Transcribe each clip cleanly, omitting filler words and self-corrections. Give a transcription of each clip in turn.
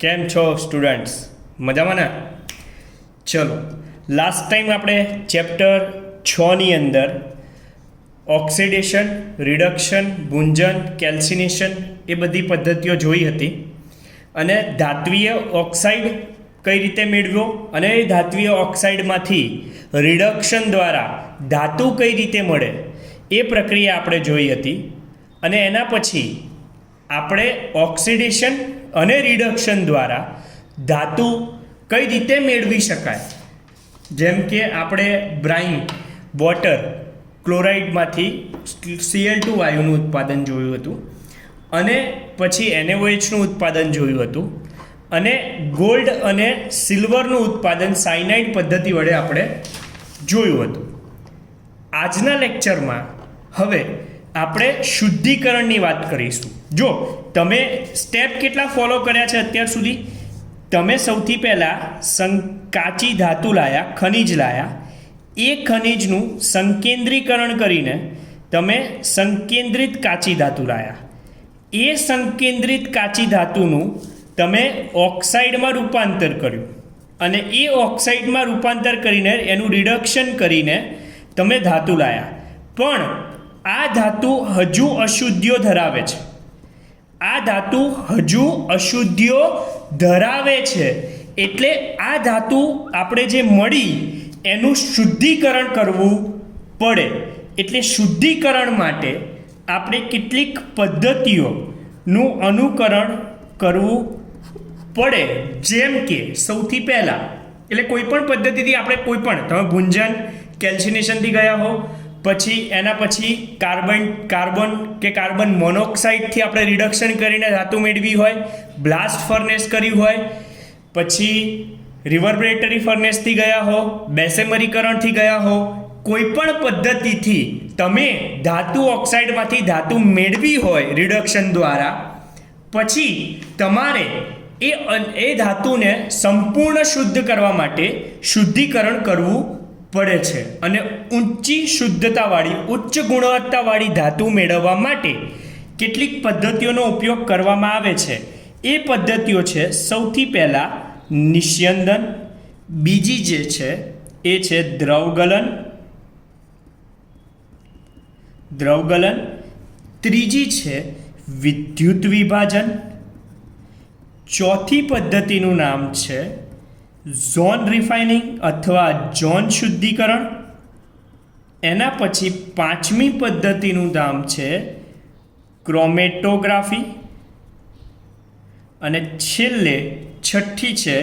કેમ છો સ્ટુડન્ટ્સ? મજામાં ને? ચલો, લાસ્ટ ટાઈમ આપણે ચેપ્ટર 6ની અંદર ઓક્સિડેશન, રિડક્શન, ભૂંજન, કેલ્સિનેશન એ બધી પદ્ધતિઓ જોઈ હતી અને ધાત્વીય ઓક્સાઇડ કઈ રીતે મેળવ્યો અને એ ધાત્વીય ઓક્સાઇડમાંથી રિડક્શન દ્વારા ધાતુ કઈ રીતે મળે એ પ્રક્રિયા આપણે જોઈ હતી. અને એના પછી આપણે ઓક્સિડેશન અને રિડક્શન દ્વારા ધાતુ કઈ રીતે મેળવી શકાય, જેમ કે આપણે બ્રાઇન વોટર ક્લોરાઇડમાંથી Cl2 વાયુનું ઉત્પાદન જોયું હતું અને પછી NaOHનું ઉત્પાદન જોયું હતું અને ગોલ્ડ અને સિલ્વરનું ઉત્પાદન સાયનાઇડ પદ્ધતિ વડે આપણે જોયું હતું. આજના લેક્ચરમાં હવે આપણે શુદ્ધિકરણની વાત કરીશું. જો તમે સ્ટેપ કેટલા ફોલો કર્યા છે અત્યાર સુધી, તમે સૌથી પહેલાં કાચી ધાતુ લાયા, ખનિજ લાયા, એ ખનિજનું સંકેન્દ્રીકરણ કરીને તમે સંકેન્દ્રિત કાચી ધાતુ લાયા. એ સંકેન્દ્રિત કાચી ધાતુનું તમે ઓક્સાઇડમાં રૂપાંતર કર્યું અને એ ઓક્સાઇડમાં રૂપાંતર કરીને એનું રિડક્શન કરીને તમે ધાતુ લાયા. પણ આ ધાતુ હજુ અશુદ્ધિઓ ધરાવે છે. આ ધાતુ હજુ અશુદ્ધિઓ ધરાવે છે એટલે આ ધાતુ આપણે જે મળી એનું શુદ્ધિકરણ કરવું પડે. એટલે શુદ્ધિકરણ માટે આપણે કેટલીક પદ્ધતિઓનું અનુકરણ કરવું પડે. જેમ કે સૌથી પહેલાં, એટલે કોઈ પણ પદ્ધતિથી આપણે કોઈ પણ, તમે ભૂંજન કેલ્સિનેશનથી ગયા હો, પછી એના પછી કાર્બન મોનોક્સાઇડથી આપણે રિડક્શન કરીને ધાતુ મેળવી હોય, બ્લાસ્ટ ફર્નેસ કરી હોય, પછી રિવર્બરેટરી ફર્નેસથી ગયા હો, બેસેમરીકરણથી ગયા હો, કોઈ પણ પદ્ધતિથી તમે ધાતુ ઓક્સાઇડમાંથી ધાતુ મેળવી હોય રિડક્શન દ્વારા, પછી તમારે એ ધાતુને સંપૂર્ણ શુદ્ધ કરવા માટે શુદ્ધિકરણ કરવું પડે છે. અને ઊંચી શુદ્ધતાવાળી, ઉચ્ચ ગુણવત્તાવાળી ધાતુ મેળવવા માટે કેટલીક પદ્ધતિઓનો ઉપયોગ કરવામાં આવે છે. એ પદ્ધતિઓ છે ત્રીજી જે છે એ છે દ્રવગલન, ત્રીજી છે વિદ્યુત વિભાજન, ચોથી પદ્ધતિનું નામ છે ઝોન રિફાઇનિંગ અથવા ઝોન શુદ્ધિકરણ, એના પછી પાંચમી પદ્ધતિનું નામ છે ક્રોમેટોગ્રાફી અને છેલ્લે છઠ્ઠી છે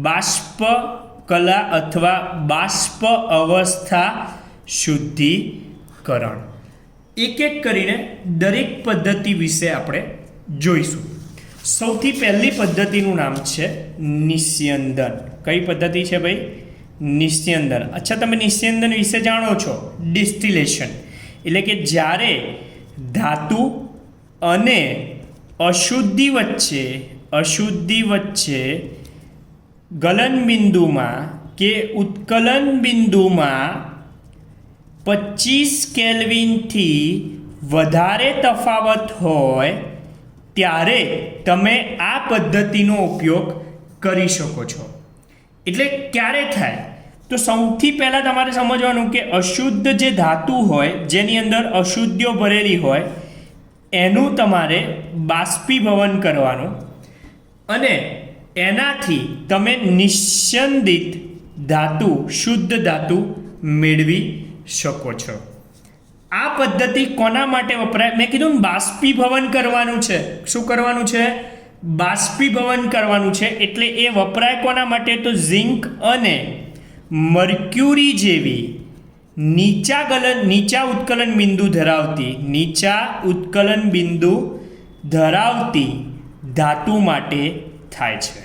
બાષ્પ કલા અથવા બાષ્પ અવસ્થા શુદ્ધિકરણ. એક એક કરીને દરેક પદ્ધતિ વિશે આપણે જોઈશું. સૌથી પહેલી પદ્ધતિનું નામ છે નિસ્યંદન. કઈ પદ્ધતિ છે ભાઈ? નિસ્યંદન. અચ્છા, તમે નિસ્યંદન વિશે જાણો છો? ડિસ્ટિલેશન એટલે કે જ્યારે ધાતુ અને અશુદ્ધિ વચ્ચે ગલન બિંદુમાં કે ઉત્કલન બિંદુમાં 25 કેલ્વિનથી વધારે તફાવત હોય ત્યારે તમે આ પદ્ધતિનો ઉપયોગ કરી શકો છો. એટલે ક્યારે થાય? તો સૌથી પહેલાં તમારે સમજવાનું કે અશુદ્ધ જે ધાતુ હોય, જેની અંદર અશુદ્ધિઓ ભરેલી હોય, એનું તમારે બાષ્પીભવન કરવાનું અને એનાથી તમે નિસ્યંદિત ધાતુ, શુદ્ધ ધાતુ મેળવી શકો છો. આ પદ્ધતિ કોના માટે વપરાય? મેં કીધું બાષ્પીભવન કરવાનું છે. શું કરવાનું છે? બાષ્પીભવન કરવાનું છે. એટલે એ વપરાય કોના માટે? તો ઝિંક અને મર્ક્યુરી જેવી નીચા ઉત્કલન બિંદુ ધરાવતી ધાતુ માટે થાય છે.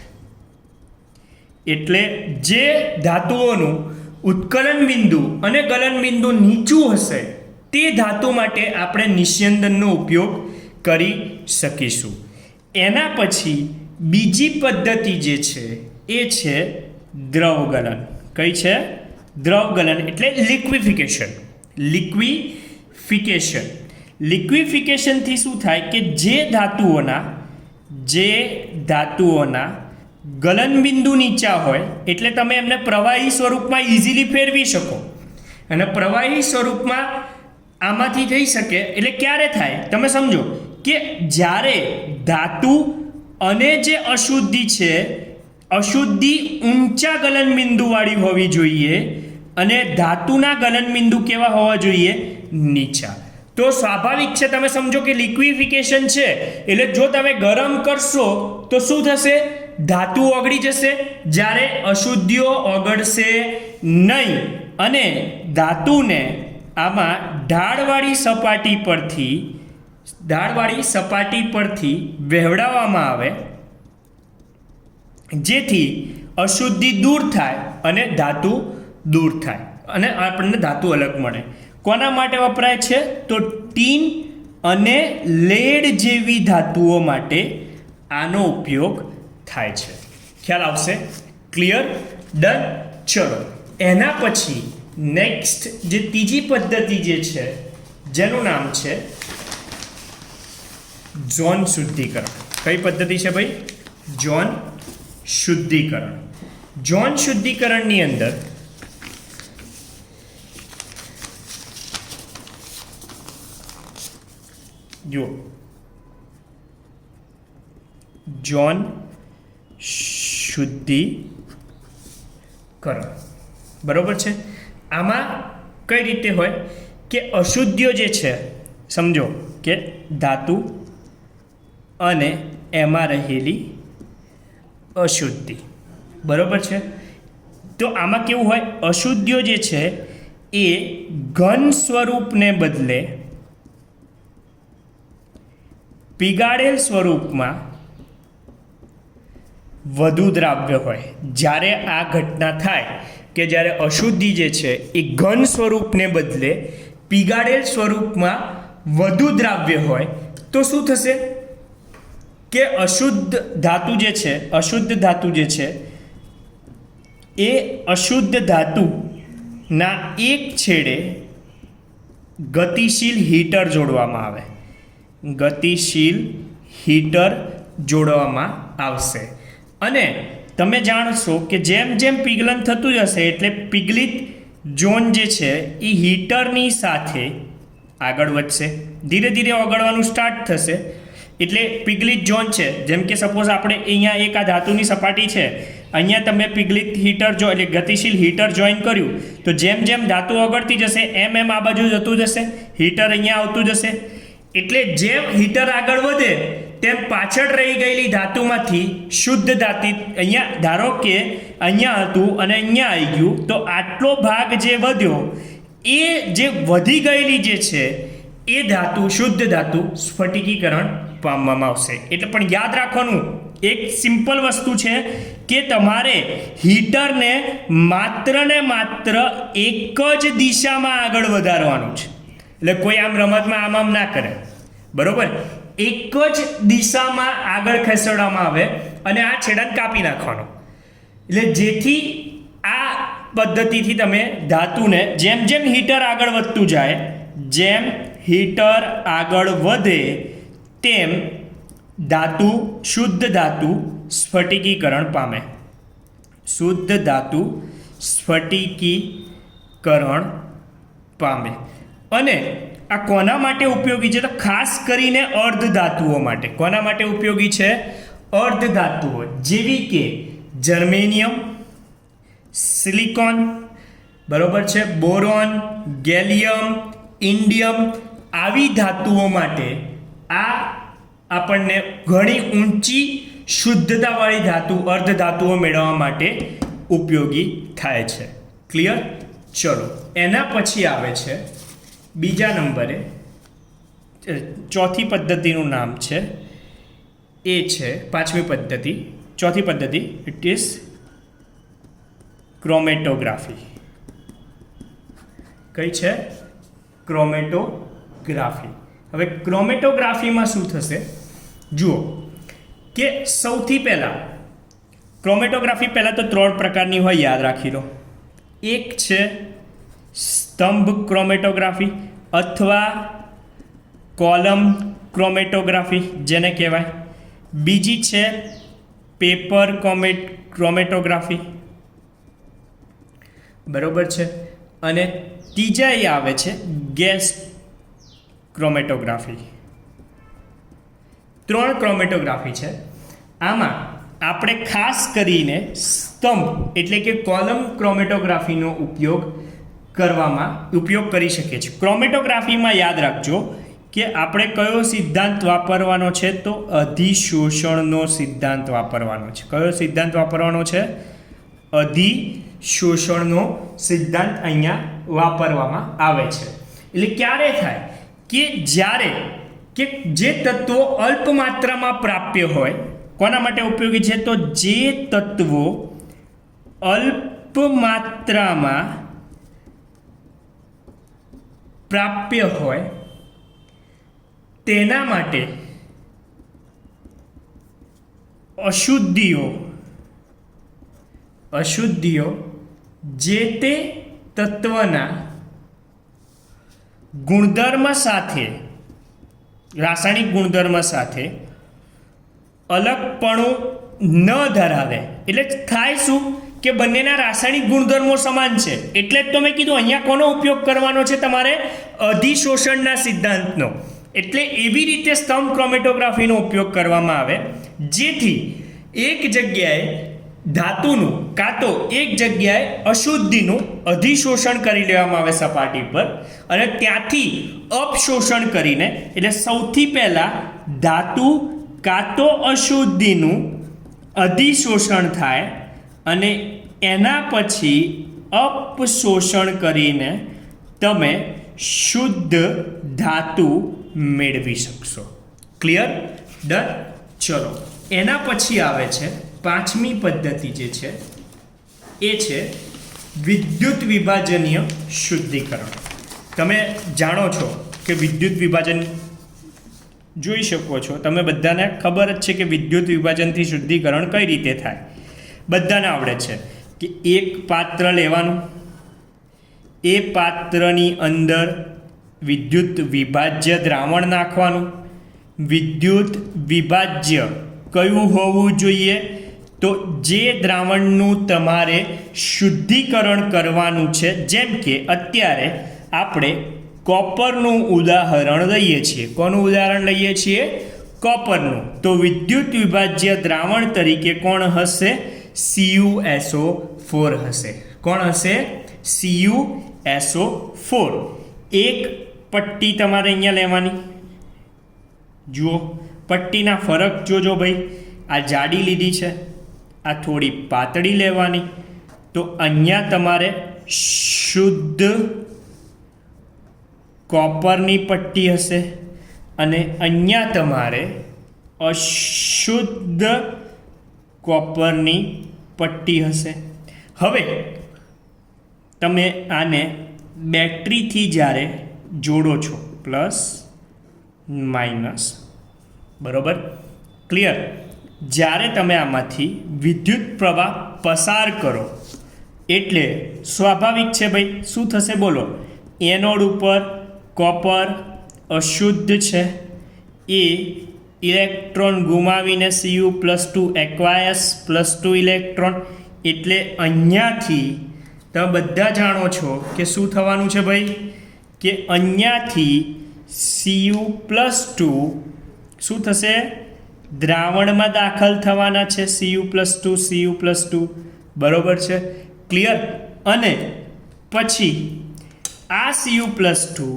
એટલે જે ધાતુઓનું ઉત્કલન બિંદુ અને ગલન બિંદુ નીચું હશે તે ધાતુ માટે આપણે નિસ્યંદનનો ઉપયોગ કરી શકીશું. એના પછી બીજી પદ્ધતિ જે છે એ છે દ્રવગલન. કઈ છે? દ્રવગલન એટલે લિક્વિફિકેશનથી શું થાય કે જે ધાતુઓના જે ધાતુઓના ગલનબિંદુ નીચા હોય એટલે તમે એમને પ્રવાહી સ્વરૂપમાં ઇઝીલી ફેરવી શકો. અને પ્રવાહી સ્વરૂપમાં આમાંથી થઈ શકે એટલે ક્યારે થાય તમે સમજો કે જ્યારે ધાતુ અને જે અશુદ્ધિ છે, અશુદ્ધિ ઊંચા ગલનબિંદુવાળી હોવી જોઈએ અને ધાતુના ગલનબિંદુ કેવા હોવા જોઈએ? નીચા. તો સ્વાભાવિક છે, તમે સમજો કે લિક્વિફિકેશન છે એટલે જો તમે ગરમ કરશો તો શું થશે? ધાતુ ઓગળી જશે, જ્યારે અશુદ્ધિઓ ઓગળશે નહીં. અને ધાતુને આમાં ઢાળવાળી સપાટી પરથી વહેવડાવવામાં આવે જેથી અશુદ્ધિ દૂર થાય અને ધાતુ દૂર થાય અને આપણને ધાતુ અલગ મળે. કોના માટે વપરાય છે? તો ટીન અને લેડ જેવી ધાતુઓ માટે આનો ઉપયોગ થાય છે. ખ્યાલ આવશે? ક્લિયર? ડન. ચલો, એના પછી નેક્સ્ટ જે ત્રીજી પદ્ધતિ જે છે જેનું નામ છે ઝોન શુદ્ધિકરણ. કઈ પદ્ધતિ છે ભાઈ? ઝોન શુદ્ધિકરણ. ઝોન શુદ્ધિકરણની અંદર જો ઝોન શુદ્ધિકરણ બરોબર છે. આમાં કઈ રીતે હોય કે અશુદ્ધિઓ જે છે, સમજો કે ધાતુ અને એમાં રહેલી અશુદ્ધિ બરોબર છે. તો આમાં કેવું હોય? અશુદ્ધિઓ જે છે એ ઘન સ્વરૂપને બદલે પીગાળેલ સ્વરૂપમાં વધુ દ્રાવ્ય હોય. જ્યારે આ ઘટના થાય કે જ્યારે અશુદ્ધિ જે છે એ ઘન સ્વરૂપને બદલે પીગાળેલ સ્વરૂપમાં વધુ દ્રાવ્ય હોય તો શું થશે કે અશુદ્ધ ધાતુ જે છે એ અશુદ્ધ ધાતુના એક છેડે ગતિશીલ હીટર જોડવામાં આવશે. અને તમે જાણશો કે જેમ જેમ પીગલન થતું જશે એટલે પીગલિત ઝોન જે છે એ હીટરની સાથે આગળ વધશે, ધીરે ધીરે ઓગળવાનું સ્ટાર્ટ થશે. એટલે પીગલિત ઝોન છે, જેમ કે સપોઝ આપણે અહીંયા એક આ ધાતુની સપાટી છે, અહીંયા તમે પીગલિત હીટર એટલે ગતિશીલ હીટર જોઈન કર્યું તો જેમ જેમ ધાતુ ઓગળતી જશે એમ આ બાજુ જતું જશે, હીટર અહીંયા આવતું જશે. એટલે જેમ હીટર આગળ વધે તેમ પાછળ રહી ગયેલી ધાતુમાંથી શુદ્ધ ધાતુ અહીંયા ધારો કે અહીંયા હતું અને અહીંયા આવી ગયું તો આટલો ભાગ જે વધ્યો એ જે વધી ગયેલી જે છે એ ધાતુ શુદ્ધ ધાતુ સ્ફટિકીકરણ પામવામાં આવશે. એટલે પણ યાદ રાખવાનું એક સિમ્પલ વસ્તુ છે કે તમારે હીટરને માત્ર ને માત્ર એક જ દિશામાં આગળ વધારવાનું છે. એટલે કોઈ આમ રમતમાં આમ ના કરે, બરોબર? એક જ દિશામાં આગળ ખસેડવામાં આવે અને આ છેડાને કાપી નાખવાનો. એટલે જેથી આ પદ્ધતિથી તમે ધાતુને જેમ જેમ હીટર આગળ વધતું જાય, જેમ હીટર આગળ વધે તેમ ધાતુ શુદ્ધ ધાતુ સ્ફટિકીકરણ પામે. શુદ્ધ ધાતુ સ્ફટિકીકરણ પામે. અને આ કોના માટે ઉપયોગી છે? તો ખાસ કરીને અર્ધ ધાતુઓ માટે. કોના માટે ઉપયોગી છે? અર્ધ ધાતુઓ જેવી કે જર્મેનિયમ, સિલિકોન, બરોબર છે, બોરોન, ગેલિયમ, ઇન્ડિયમ, આવી ધાતુઓ માટે આ આપણને ઘણી ઊંચી શુદ્ધતાવાળી ધાતુ અર્ધ ધાતુઓ મેળવવા માટે ઉપયોગી થાય છે. ક્લિયર? ચલો, એના પછી આવે છે બીજા નંબરે ચોથી પદ્ધતિનું નામ છે એ છે પાંચમી પદ્ધતિ. ચોથી પદ્ધતિ ઇટ ઇઝ ક્રોમેટોગ્રાફી. કઈ છે? ક્રોમેટોગ્રાફી. હવે ક્રોમેટોગ્રાફીમાં શું થશે જુઓ કે સૌથી પહેલાં ક્રોમેટોગ્રાફી પહેલાં તો 3 પ્રકારની હોય, યાદ રાખી લો. એક છે સ્તંભ ક્રોમેટોગ્રાફી અથવા કોલમ ક્રોમેટોગ્રાફી જેને કહેવાય. બીજી છે પેપર ક્રોમેટોગ્રાફી, બરોબર છે, અને ત્રીજા એ આવે છે ગેસ ક્રોમેટોગ્રાફી. 3 ક્રોમેટોગ્રાફી છે. આમાં આપણે ખાસ કરીને સ્તંભ એટલે કે કોલમ ક્રોમેટોગ્રાફીનો ઉપયોગ કરી શકીએ છીએ. ક્રોમેટોગ્રાફીમાં યાદ રાખજો કે આપણે કયો સિદ્ધાંત વાપરવાનો છે, તો અધિશોષણનો સિદ્ધાંત વાપરવાનો છે. કયો સિદ્ધાંત વાપરવાનો છે? અધિશોષણનો સિદ્ધાંત અહીંયા વાપરવામાં આવે છે. એટલે ક્યારે થાય કે જ્યારે કે જે તત્વો અલ્પ માત્રામાં પ્રાપ્ય હોય, કોના માટે ઉપયોગી છે? તો જે તત્વો અલ્પ માત્રામાં પ્રાપ્ય હોય તેના માટે અશુદ્ધિઓ જે તે તત્વના ગુણધર્મ સાથે, રાસાયણિક ગુણધર્મ સાથે અલગપણું ન ધરાવે. એટલે થાય શું કે બંનેના રાસાયણિક ગુણધર્મો સમાન છે. એટલે જ તો મેં કીધું અહીંયા કોનો ઉપયોગ કરવાનો છે? તમારે અધિશોષણના સિદ્ધાંતનો. એટલે એવી રીતે સ્તંભ ક્રોમેટોગ્રાફીનો ઉપયોગ કરવામાં આવે જેથી એક જગ્યાએ ધાતુનું કાં તો એક જગ્યાએ અશુદ્ધિનું અધિશોષણ કરી લેવામાં આવે સપાટી પર, અને ત્યાંથી અપશોષણ કરીને, એટલે સૌથી પહેલાં ધાતુ કાં તો અશુદ્ધિનું અધિશોષણ થાય અને એના પછી અપશોષણ કરીને તમે શુદ્ધ ધાતુ મેળવી શકશો. ક્લિયર? ડન. ચલો, એના પછી આવે છે 5મી પદ્ધતિ જે છે એ છે વિદ્યુત વિભાજનીય શુદ્ધિકરણ. તમે જાણો છો કે વિદ્યુત વિભાજન જોઈ શકો છો, તમે બધાને ખબર જ છે કે વિદ્યુત વિભાજનથી શુદ્ધિકરણ કઈ રીતે થાય. બધાને આવડે છે કે એક પાત્ર લેવાનું, એ પાત્રની અંદર વિદ્યુત વિભાજ્ય દ્રાવણ નાખવાનું. વિદ્યુત વિભાજ્ય કયું હોવું જોઈએ? તો જે દ્રાવણનું તમારે શુદ્ધિકરણ કરવાનું છે, જેમ કે અત્યારે આપણે કોપરનું ઉદાહરણ લઈએ છીએ. કોનું ઉદાહરણ લઈએ છીએ? કોપરનું. તો વિદ્યુત વિભાજ્ય દ્રાવણ તરીકે કોણ હશે? CuSO4 હશે. કોણ હશે? CuSO4. એક પટ્ટી તમારે અહીંયા લેવાની. જુઓ, પટ્ટીના ફરક જોજો ભાઈ. આ જાડી લીધી છે, આ થોડી પાતળી લેવાની. તો અહીંયા તમારે શુદ્ધ કોપરની પટ્ટી હશે અને અહીંયા તમારે અશુદ્ધ કોપરની પટ્ટી હશે. હવે તમે આને બેટરીથી જ્યારે જોડો છો, પ્લસ માઇનસ, બરોબર? ક્લિયર? જ્યારે તમે આમાંથી વિદ્યુત પ્રવાહ પસાર કરો એટલે સ્વાભાવિક છે ભાઈ, શું થશે બોલો? એનોડ ઉપર કોપર અશુદ્ધ છે, એ ઇલેક્ટ્રોન ગુમાવીને Cu+2 એક્વાયસ +2 ઇલેક્ટ્રોન. એટલે અહીંયાથી તમે બધા જાણો છો કે શું થવાનું છે ભાઈ? કે અહીંયાથી Cu+2 શું થશે? દ્રાવણમાં દાખલ થવાના છે. Cu+2, બરોબર છે? ક્લિયર? અને પછી આ Cu+2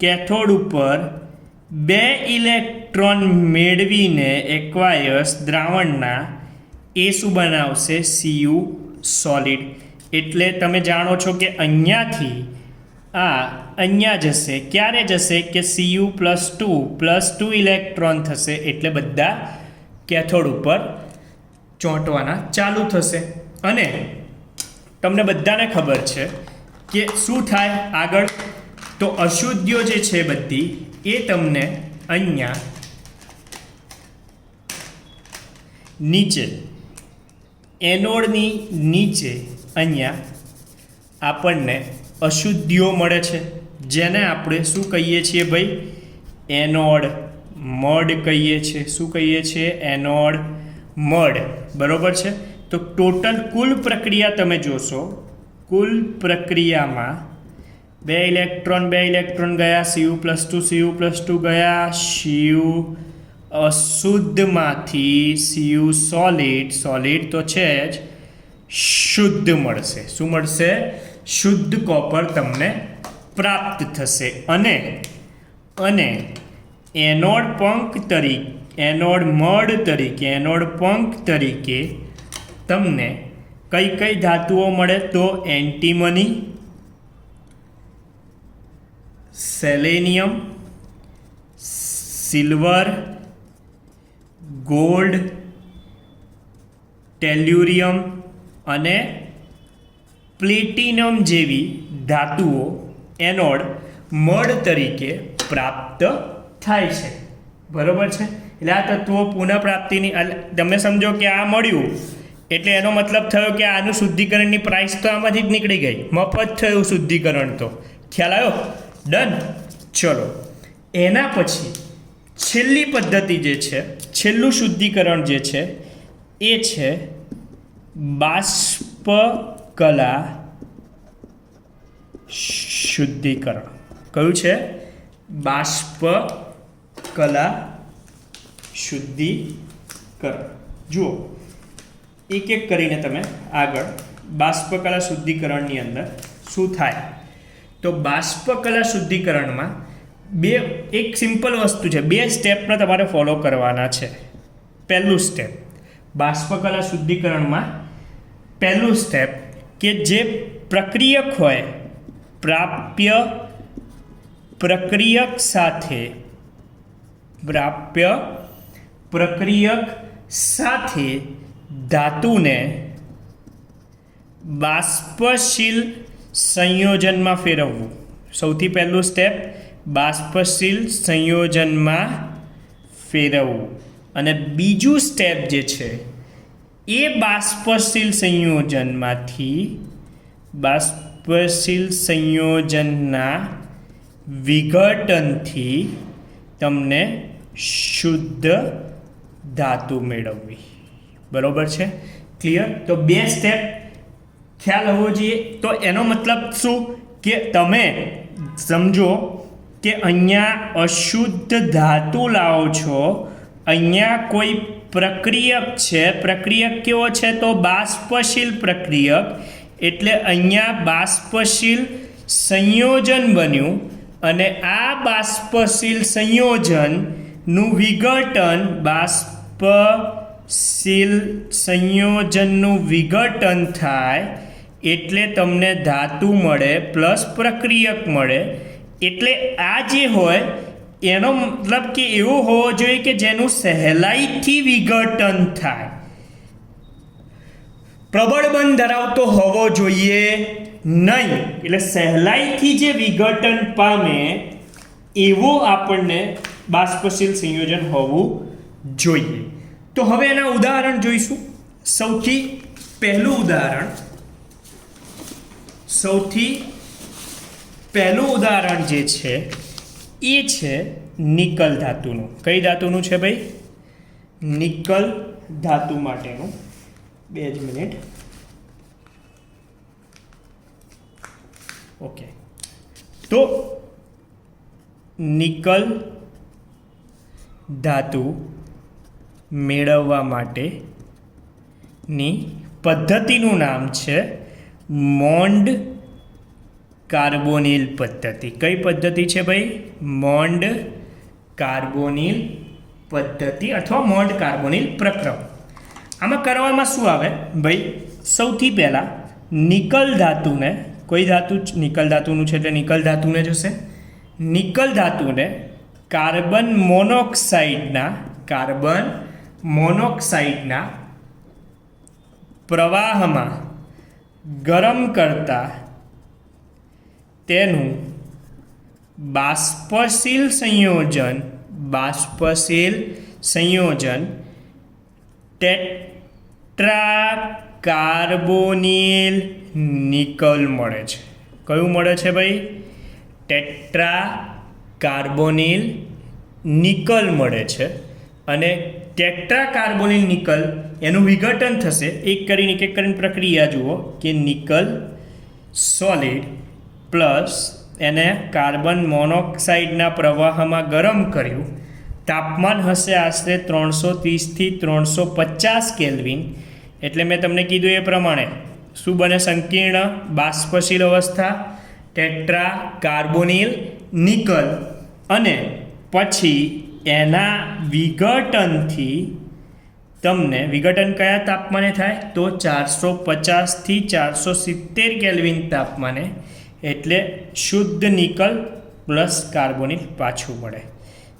કેથોડ ઉપર 2 ઇલેક્ટ્રોન મેળવીને એક્વાયસ દ્રાવણના એ શું બનાવશે? Cu solid. એટલે તમે જાણો છો કે અહીંયાથી આ અહીંયા જશે. ક્યારે જશે? કે Cu+2 ઇલેક્ટ્રોન થશે, એટલે બધા કેથોડ ઉપર ચોંટવાના ચાલુ થશે. અને તમને બધાને ખબર છે કે શું થાય આગળ? તો અશુદ્ધિઓ જે છે બધી એ તમને અહીંયા નીચે એનોડની નીચે અહીંયા આપણને અશુદ્ધિઓ મળે છે, જેને આપણે શું કહીએ છીએ ભાઈ? એનોડ મડ કહીએ છીએ. શું કહીએ છીએ? Anode mud. બરાબર છે. તો ટોટલ કુલ પ્રક્રિયા તમે જોશો, કુલ પ્રક્રિયામાં બે ઇલેક્ટ્રોન ગયા, Cu+2 ગયા, Cu અશુદ્ધમાંથી Cu સોલિડ તો છે જ, શુદ્ધ મળશે. શું મળશે? શુદ્ધ કોપર તમને પ્રાપ્ત થશે. અને એનોડ પંખ તરીકે, એનોડ મડ તરીકે, એનોડ પંખ તરીકે તમને કઈ ધાતુઓ મળે? તો એન્ટીમની, સેલેનિયમ, સિલ્વર, ગોલ્ડ, ટેલ્યુરિયમ અને પ્લેટિનમ જેવી ધાતુઓ એનોડ મડ તરીકે પ્રાપ્ત થાય છે. બરાબર છે. એટલે આ તત્વો પુનઃપ્રાપ્તિની, તમે સમજો કે આ મળ્યું એટલે એનો મતલબ થયો કે આનું શુદ્ધિકરણની પ્રાઇસ તો આમાંથી જ નીકળી ગઈ, મફત થયું શુદ્ધિકરણ. તો ખ્યાલ આવ્યો? ડન. ચલો, એના પછી છેલ્લી પદ્ધતિ જે છે, છેલ્લું શુદ્ધિકરણ જે છે એ છે બાષ્પકલા શુદ્ધિકરણ. કયું છે? બાષ્પકલા શુદ્ધિકરણ. જુઓ, એક કરીને તમે આગળ બાષ્પકલા શુદ્ધિકરણની અંદર શું થાય. તો બાષ્પકલા શુદ્ધિકરણમાં એક સિમ્પલ વસ્તુ છે, 2 સ્ટેપને તમારે ફોલો કરવાના છે. પહેલું સ્ટેપ બાષ્પકલા શુદ્ધિકરણમાં, પહેલું સ્ટેપ કે જે પ્રક્રિયક હોય, પ્રાપ્ય પ્રક્રિયક સાથે ધાતુને બાષ્પશીલ સંયોજનમાં ફેરવવું. સૌથી પહેલું સ્ટેપ બાષ્પશીલ સંયોજનમાં ફેરવવું. અને બીજું સ્ટેપ જે છે એ બાષ્પશીલ સંયોજનના વિઘટનથી તમને શુદ્ધ ધાતુ મેળવવી. બરાબર છે? ક્લિયર? તો 2 સ્ટેપ ખ્યાલ હોવો જોઈએ. તો એનો મતલબ શું કે તમે સમજો કે અહીંયા અશુદ્ધ ધાતુ લાવો છો, અહીંયા કોઈ પ્રક્રિયક છે. પ્રક્રિયક કેવો છે? તો બાષ્પશીલ પ્રક્રિયક. એટલે અહીંયા બાષ્પશીલ સંયોજન બન્યું અને આ બાષ્પશીલ સંયોજનનું વિઘટન, બાષ્પશીલ સંયોજનનું વિઘટન થાય એટલે તમને ધાતુ મળે પ્લસ પ્રક્રિયક મળે. એટલે આ જે હોય એનો મતલબ કે એવો હોવો જોઈએ કે જેનું સહેલાઈથી વિઘટન થાય. પ્રબળ બંધ ધરાવતો હોવો જોઈએ નહીં. એટલે સહેલાઈથી જે વિઘટન પામે એવો આપણને બાષ્પશીલ સંયોજન હોવું જોઈએ. તો હવે એના ઉદાહરણ જોઈશું. સૌથી પહેલું ઉદાહરણ જે છે એ છે નિકલ ધાતુનું. કઈ ધાતુનું છે ભાઈ? નિકલ ધાતુ માટેનું. 2 જ મિનિટ. ઓકે. તો નિકલ ધાતુ મેળવવા માટેની પદ્ધતિનું નામ છે મોન્ડ કાર્બોનિલ પદ્ધતિ. કઈ પદ્ધતિ છે ભાઈ? મોન્ડ કાર્બોનિલ પદ્ધતિ અથવા મોન્ડ કાર્બોનિલ પ્રક્રમ. આમાં કરવામાં શું આવે ભાઈ? સૌથી પહેલાં નિકલ ધાતુને, કોઈ ધાતુ નિકલ ધાતુનું છે એટલે નિકલ ધાતુને જશે. નિકલ ધાતુને કાર્બન મોનોક્સાઇડના પ્રવાહમાં ગરમ કરતા તેનું બાષ્પશીલ સંયોજન ટેટ્રાકાર્બોનિલ નિકલ મળે છે. કયું મળે છે ભાઈ? ટેટ્રાકાર્બોનિલ નિકલ મળે છે અને ટેટ્રા કાર્બોનિલ નિકલ એનું વિઘટન થશે એક કરીને પ્રક્રિયા જુઓ કે નિકલ સોલિડ પ્લસ એને કાર્બન મોનોક્સાઇડના પ્રવાહમાં ગરમ કર્યું, તાપમાન હશે આશરે 330થી 350 કેલ્વિન. એટલે મેં તમને કીધું એ પ્રમાણે શું બને? સંકીર્ણ બાષ્પશીલ અવસ્થા ટેટ્રા કાર્બોનિલ નિકલ, અને પછી એના વિઘટનથી તમને વિઘટન કયા તાપમાને થાય? તો 450થી 470 કેલ્વિન તાપમાને. એટલે શુદ્ધ નિકલ પ્લસ કાર્બોનિલ પાછું મળે.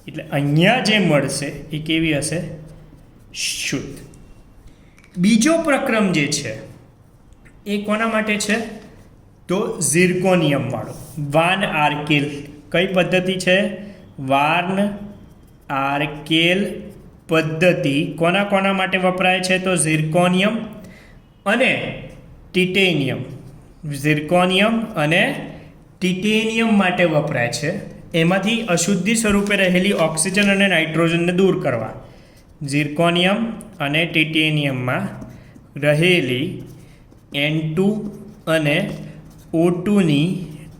એટલે અહીંયા જે મળશે એ કેવી હશે? શુદ્ધ. બીજો પ્રક્રમ જે છે એ કોના માટે છે? તો ઝિર્કોનિયમ વાળો વાન આર્કેલ. કઈ પદ્ધતિ છે? વાન આર્કેલ પદ્ધતિ કોના માટે વપરાય છે? તો ઝિર્કોનિયમ અને ટિટેનિયમ. ઝિર્કોનિયમ અને ટિટેનિયમ માટે વપરાય છે. એમાંથી અશુદ્ધિ સ્વરૂપે રહેલી ઓક્સિજન અને નાઇટ્રોજનને દૂર કરવા. ઝિર્કોનિયમ અને ટિટેનિયમમાં રહેલી N2 અને O2ની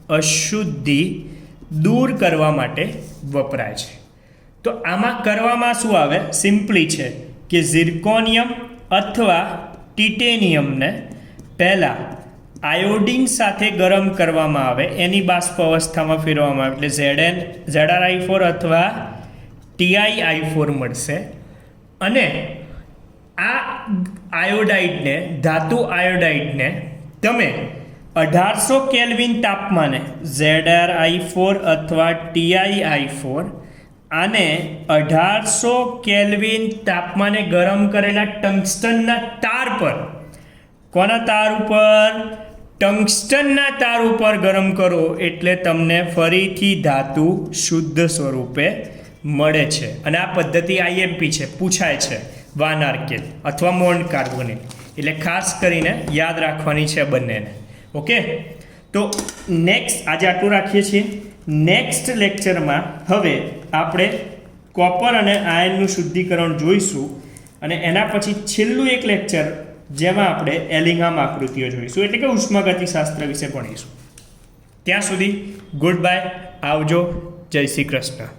અશુદ્ધિ દૂર કરવા માટે વપરાય છે. તો આમાં કરવામાં શું આવે? સિમ્પલી છે કે ઝિર્કોનિયમ અથવા ટિટેનિયમને પહેલાં આયોડિન સાથે ગરમ કરવામાં આવે, એની બાષ્પ અવસ્થામાં ફેરવવામાં આવે એટલે ZrI4 અથવા TiI4 મળશે. અને આ આયોડાઇડને, ધાતુ આયોડાઇડને તમે 1800 કેલ્વિન તાપમાને ZrI4 અથવા TiI4 આને 1800 કેલ્વિન તાપમાને ગરમ કરેલા ટંગસ્ટનના તાર પર, કોના તાર ઉપર? ટંગસ્ટનના તાર ઉપર ગરમ કરો એટલે તમને ફરીથી ધાતુ શુદ્ધ સ્વરૂપે મળે છે. અને આ પદ્ધતિ IMP છે, પૂછાય છે, વાન આર્કેલ અથવા મોન્ડ કાર્બોનેટ. એટલે ખાસ કરીને યાદ રાખવાની છે બંનેને. ઓકે, તો નેક્સ્ટ આજે આટલું રાખીએ છીએ. નેક્સ્ટ લેક્ચરમાં હવે આપણે કોપર અને આયનનું શુદ્ધિકરણ જોઈશું, અને એના પછી છેલ્લું એક લેક્ચર જેમાં આપણે એલિંગહામ આકૃતિઓ જોઈશું, એટલે કે ઉષ્માગતિશાસ્ત્ર વિશે ભણીશું. ત્યાં સુધી ગુડ બાય, આવજો, જય શ્રી કૃષ્ણ.